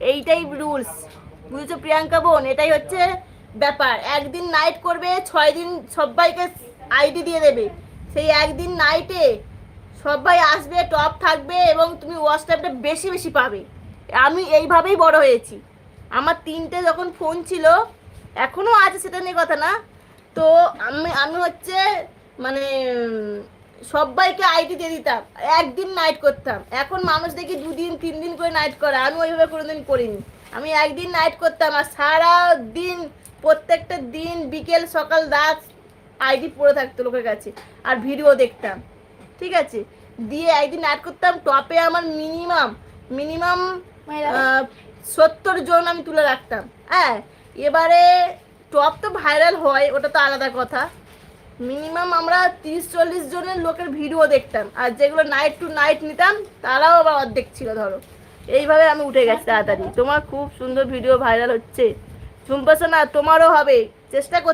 এইটাই রুলস, বুঝেছো প্রিয়াঙ্কা বোন? এটাই হচ্ছে ব্যাপার। একদিন নাইট করবে, 6 দিন সবাইকে আইডি দিয়ে দেবে। সেই একদিন নাইটে সবাই আসবে, টপ থাকবে এবং তুমি ওয়াচ টাইমটা বেশি বেশি পাবে। আমি এইভাবেই বড় হয়েছি। আমার 3টে যখন ফোন ছিল, এখনও আছে সেটা নিয়ে কথা না, তো আমি আমি হচ্ছে মানে সবাইকে আইডি দিয়ে দিতাম, একদিন নাইট করতাম। এখন মানুষ দেখি 2 দিন 3 দিন করে নাইট করে, আমি ওইভাবে কোনোদিন করিনি। আমি একদিন নাইট করতাম আর সারা দিন, প্রত্যেকটা দিন বিকেল সকাল রাত আইডি পড়ে থাকতো লোকের কাছে, আর ভিডিও দেখতাম। ঠিক আছে, দিয়ে একদিন নাইট করতাম, টপে আমার মিনিমাম মিনিমাম 70 জন আমি তুলে রাখতাম। হ্যাঁ, এবারে টপ তো ভাইরাল হয়, ওটা তো আলাদা কথা। মিনিমাম আমরা 30-40 জনের লোকের ভিডিও দেখতাম, আর যেগুলো নাইট টু নাইট নিতাম তারাও আবার অর্ধেক ছিল ধরো। এইভাবে আমি উঠে গেছি তাড়াতাড়ি। তোমার খুব সুন্দর ভিডিও ভাইরাল হচ্ছে ঝুম্পাসোনা, তোমারও হবে, চেষ্টা করতে